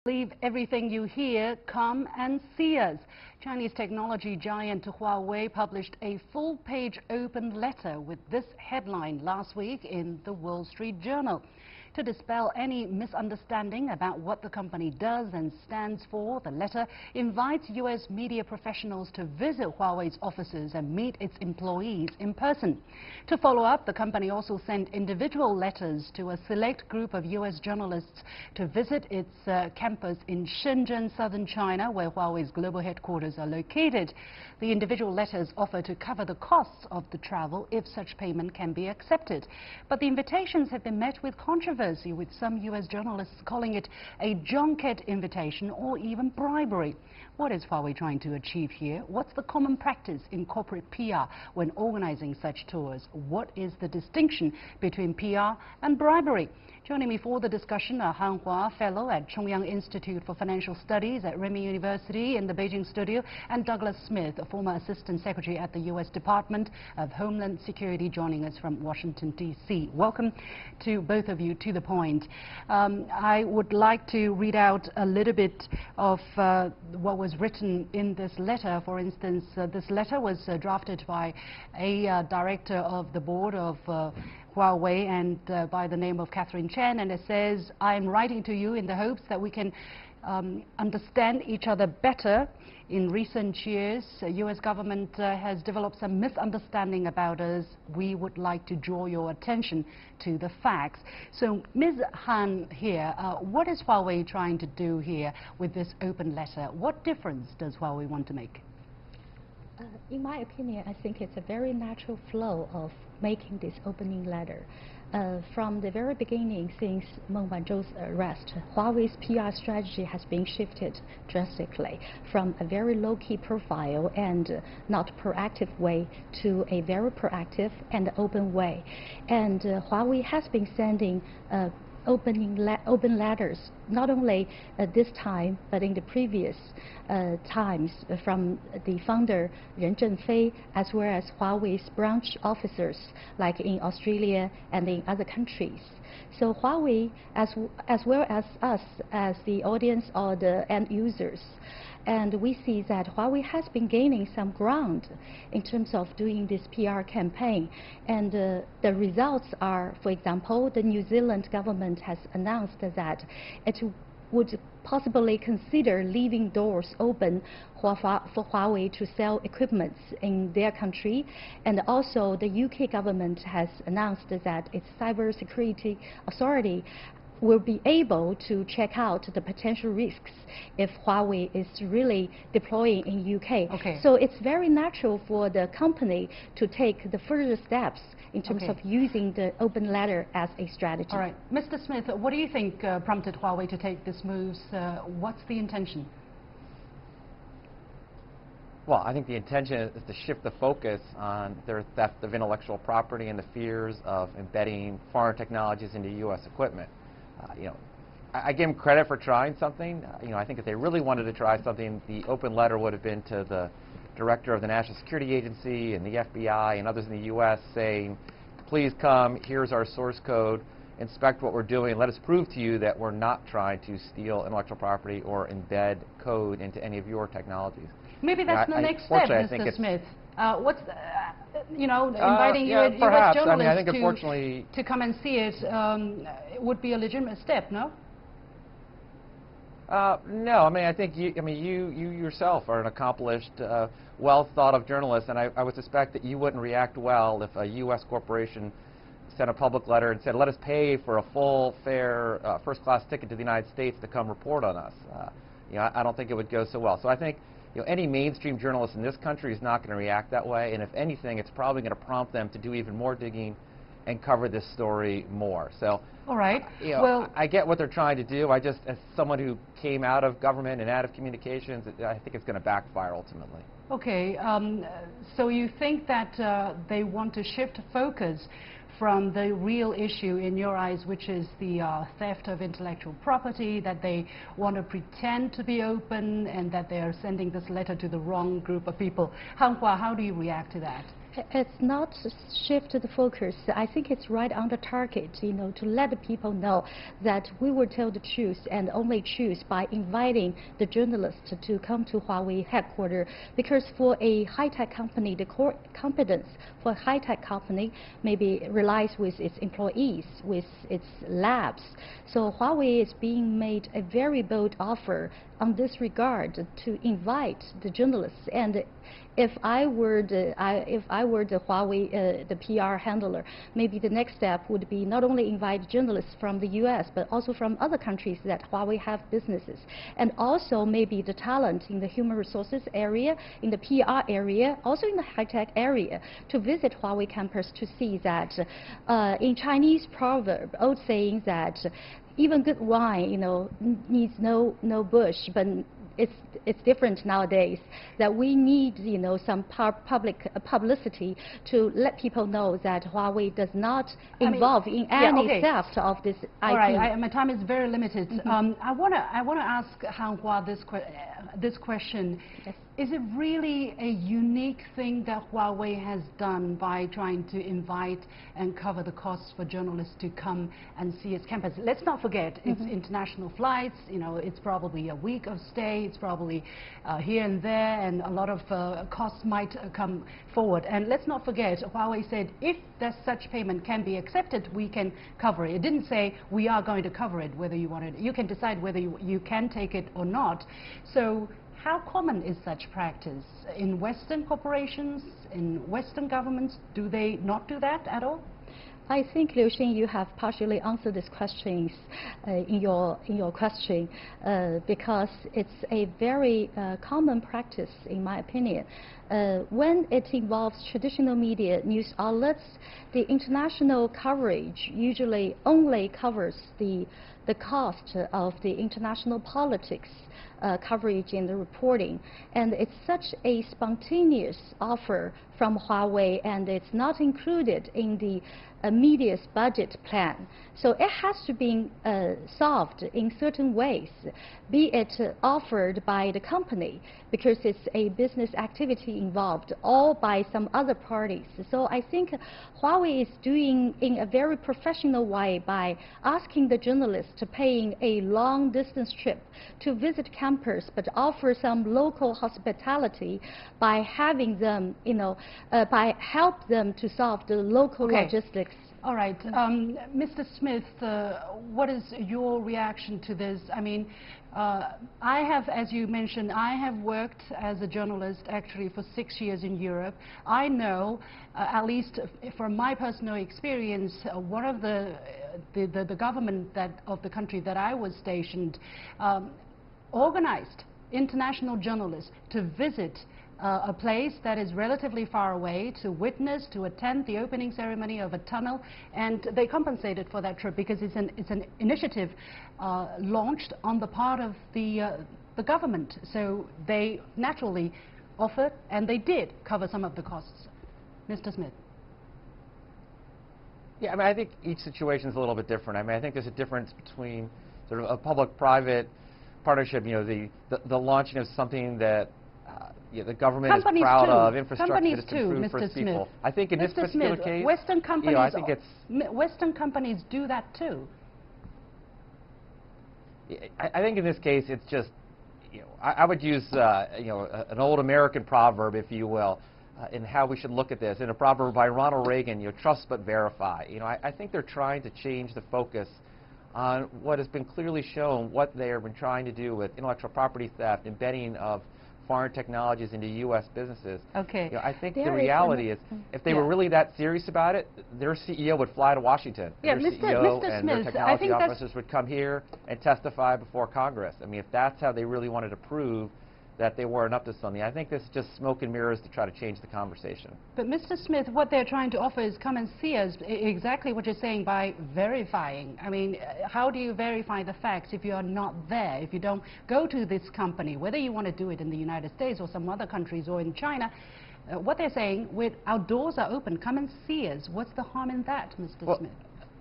Leave everything you hear, come and see us. Chinese technology giant Huawei published a full-page open letter with this headline last week in the Wall Street Journal. To dispel any misunderstanding about what the company does and stands for, the letter invites U.S. media professionals to visit Huawei's offices and meet its employees in person. To follow up, the company also sent individual letters to a select group of U.S. journalists to visit its campus in Shenzhen, southern China, where Huawei's global headquarters are located. The individual letters offer to cover the costs of the travel if such payment can be accepted. But the invitations have been met with controversy, with some U.S. journalists calling it a junket invitation or even bribery. What is Huawei trying to achieve here? What's the common practice in corporate PR when organizing such tours? What is the distinction between PR and bribery? Joining me for the discussion are Han Hua, Fellow at Chongyang Institute for Financial Studies at Renmin University in the Beijing studio, and Douglas Smith, a former Assistant Secretary at the U.S. Department of Homeland Security, joining us from Washington, D.C. Welcome to both of you. To the point, I would like to read out a little bit of what was written in this letter. For instance, this letter was drafted by a director of the board of Huawei and by the name of Catherine Chen, and it says, "I am writing to you in the hopes that we can understand each other better. In recent years, the U.S. government has developed some misunderstanding about us. We would like to draw your attention to the facts." So, Ms. Han here, what is Huawei trying to do here with this open letter? What difference does Huawei want to make? In my opinion, I think it's a very natural flow of making this opening letter. From the very beginning, since Meng Wanzhou's arrest, Huawei's PR strategy has been shifted drastically from a very low-key profile and not proactive way to a very proactive and open way. And Huawei has been sending open letters, not only this time, but in the previous times, from the founder Ren Zhenfei, as well as Huawei's branch officers, like in Australia and in other countries. So Huawei, as well as us, as the audience or the end users, and we see that Huawei has been gaining some ground in terms of doing this PR campaign. And the results are, for example, the New Zealand government has announced that it would possibly consider leaving doors open for Huawei to sell equipment in their country. And also the UK government has announced that its cybersecurity authority will be able to check out the potential risks if Huawei is really deploying in UK. Okay. So it's very natural for the company to take the further steps in terms of using the open letter as a strategy. All right. Mr. Smith, what do you think prompted Huawei to take this move? What's the intention? Well, I think the intention is to shift the focus on their theft of intellectual property and the fears of embedding foreign technologies into U.S. equipment. I give them credit for trying something. I think if they really wanted to try something, the open letter would have been to the director of the National Security Agency and the FBI and others in the U.S. saying, please come, here's our source code, inspect what we're doing, let us prove to you that we're not trying to steal intellectual property or embed code into any of your technologies. Maybe that's the next step, Mr. Smith. What's, inviting U.S. journalists to come and see it would be a legitimate step, no? No, I think you yourself are an accomplished, well-thought-of journalist, and I would suspect that you wouldn't react well if a U.S. corporation sent a public letter and said, let us pay for a full, fair, first-class ticket to the United States to come report on us. I don't think it would go so well. So I think any mainstream journalist in this country is not going to react that way, and if anything, it's probably going to prompt them to do even more digging and cover this story more. So, all right. Well, I get what they're trying to do. I just, as someone who came out of government and out of communications, I think it's going to backfire ultimately. Okay. So you think that they want to shift focus from the real issue in your eyes, which is the theft of intellectual property, that they want to pretend to be open and that they are sending this letter to the wrong group of people. Han Hua, how do you react to that? It's not shift the focus. I think it's right on the target, to let the people know that we will tell the truth and only choose by inviting the journalists to come to Huawei headquarters. Because for a high-tech company, the core competence for a high-tech company maybe relies with its employees, with its labs. So Huawei is being made a very bold offer on this regard to invite the journalists. And if I were the Huawei the PR handler, maybe the next step would be not only invite journalists from the U.S. but also from other countries that Huawei have businesses, and also maybe the talent in the human resources area, in the PR area, also in the high-tech area, to visit Huawei campus to see that in Chinese proverb, old saying that even good wine, needs no bush, but it's different nowadays, that we need, some public publicity to let people know that Huawei does not involve in any theft of this IP. All right, my time is very limited. I want to ask Han Hua this question. Yes. Is it really a unique thing that Huawei has done by trying to invite and cover the costs for journalists to come and see its campus? Let's not forget, it's international flights, it's probably a week of stay, it's probably here and there, and a lot of costs might come forward. And let's not forget, Huawei said if there's such payment can be accepted, we can cover it. It didn't say we are going to cover it, whether you want it. You can decide whether you can take it or not. So how common is such practice in Western corporations, in Western governments? Do they not do that at all? I think, Liu Xin, you have partially answered these questions in your question, because it's a very common practice, in my opinion. When it involves traditional media news outlets, the international coverage usually only covers the cost of the international politics coverage in the reporting. And it's such a spontaneous offer from Huawei, and it's not included in the media's budget plan. So it has to be solved in certain ways, be it offered by the company, because it's a business activity involved, or by some other parties. So I think Huawei is doing in a very professional way by asking the journalists to paying a long distance trip to visit campus, but offer some local hospitality by having them, by help them to solve the local logistics. All right, Mr. Smith, what is your reaction to this? I mean, I have, as you mentioned, I have worked as a journalist actually for 6 years in Europe. I know, at least from my personal experience, one of the government of the country that I was stationed organized international journalists to visit a place that is relatively far away, to witness, to attend the opening ceremony of a tunnel, and they compensated for that trip because it's an initiative launched on the part of the government. So they naturally offered, and they did cover some of the costs. Mr. Smith. Yeah, I mean, I think each situation is a little bit different. I mean, I think there's a difference between sort of a public-private partnership, the launching of something that the government is proud of, infrastructure that's improved for its people. I think in this particular case, Western companies, I think Western companies do that too. I think in this case, it's just, I would use, an old American proverb, if you will, in how we should look at this. In a proverb by Ronald Reagan, trust but verify. I think they're trying to change the focus on what has been clearly shown, what they have been trying to do with intellectual property theft, embedding of foreign technologies into U.S. businesses. Okay. I think the reality is, if they were really that serious about it, their CEO would fly to Washington. Yeah, their Mr. CEO Smith, and their technology officers would come here and testify before Congress. I mean, if that's how they really wanted to prove that they weren't up to something, I think this is just smoke and mirrors to try to change the conversation. But Mr. Smith, what they're trying to offer is come and see us, exactly what you're saying, by verifying. I mean, how do you verify the facts if you are not there, if you don't go to this company, whether you want to do it in the United States or some other countries or in China? What they're saying, our doors are open, come and see us. What's the harm in that, Mr. Smith?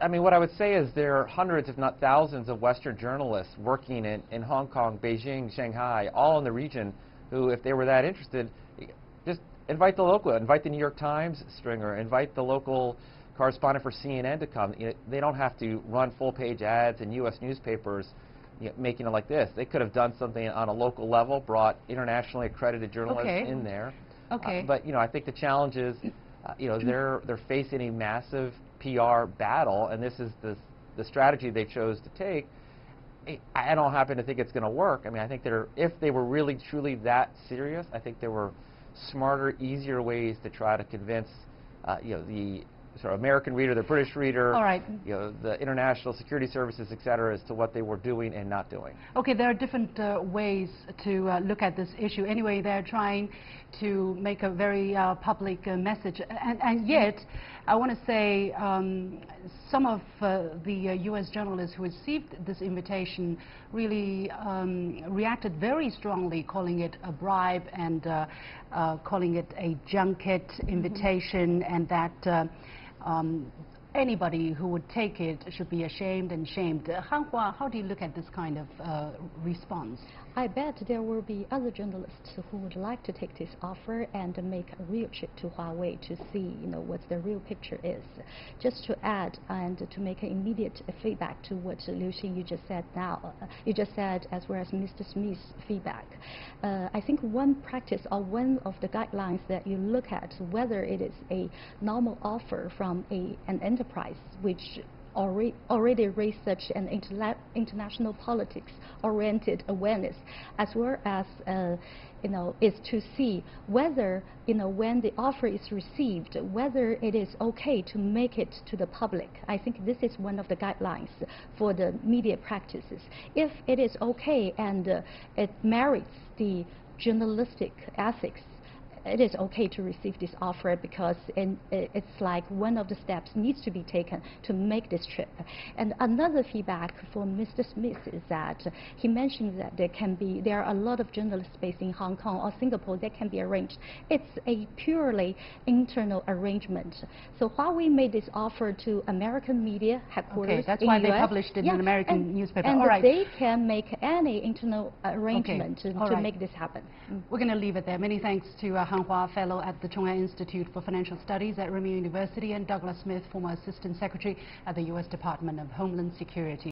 I mean, what I would say is there are hundreds, if not thousands, of Western journalists working in Hong Kong, Beijing, Shanghai, all in the region, who, if they were that interested, just invite the local, invite the New York Times stringer, invite the local correspondent for CNN to come. You know, they don't have to run full-page ads in U.S. newspapers, you know, making it like this. They could have done something on a local level, brought internationally accredited journalists in there. Okay. But you know, I think the challenge is, you know, they're facing a massive PR battle, and this is the strategy they chose to take. I don't happen to think it's going to work. I mean, I think if they were really truly that serious, I think there were smarter, easier ways to try to convince, you know, the sort of American reader, the British reader, all right, you know, the international security services, et cetera, as to what they were doing and not doing. Okay, there are different ways to look at this issue. Anyway, they're trying to make a very public message, and yet, I want to say some of the U.S. journalists who received this invitation really reacted very strongly, calling it a bribe and calling it a junket invitation, and that anybody who would take it should be ashamed and shamed. Hanhua, how do you look at this kind of response? I bet there will be other journalists who would like to take this offer and make a real trip to Huawei to see, you know, what the real picture is. Just to add and to make an immediate feedback to what Liu Xin you just said now, you just said, as well as Mr. Smith's feedback. I think one practice or one of the guidelines that you look at whether it is a normal offer from an enterprise which already raised such an international politics-oriented awareness, as well as you know, is to see whether, you know, when the offer is received, whether it is okay to make it to the public. I think this is one of the guidelines for the media practices. If it is okay and it merits the journalistic ethics, it is okay to receive this offer, because it's like one of the steps needs to be taken to make this trip. And another feedback for Mr. Smith is that he mentioned that there are a lot of journalists based in Hong Kong or Singapore that can be arranged. It's a purely internal arrangement. So Huawei made this offer to American media headquarters. Okay, that's in why they US. published it in an American newspaper. And all right, they can make any internal arrangement okay. to make this happen. We're going to leave it there. Many thanks to Hanhua, Fellow at the Chongyang Institute for Financial Studies at Renmin University, and Douglas Smith, former Assistant Secretary at the U.S. Department of Homeland Security.